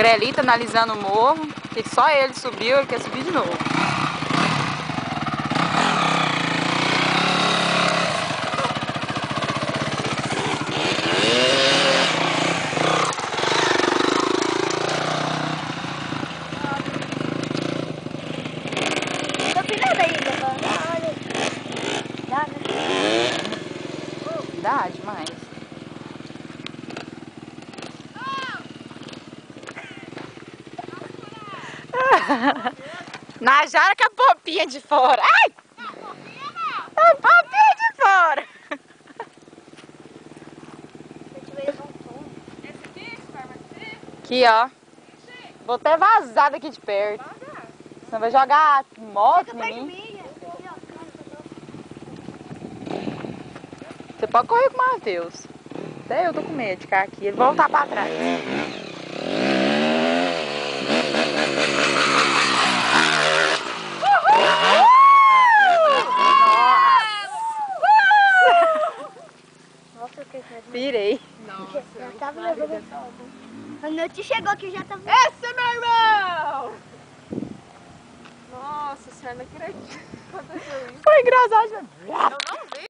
Grelita analisando o morro, que só ele subiu, ele quer subir de novo. Dá demais. Najara com a popinha de fora. Ai! A popinha de fora. Aqui, ó. Vou até vazar daqui de perto. Senão vai jogar moto em mim. Você pode correr com o Matheus. Até eu tô com medo de ficar aqui. Ele vai voltar pra trás. Nossa, eu quero medo. Pirei. Nossa, já tava levando sol. A noite chegou aqui, já tava... Esse é meu irmão! Nossa senhora, não acredito que aconteceu isso. Foi engraçado.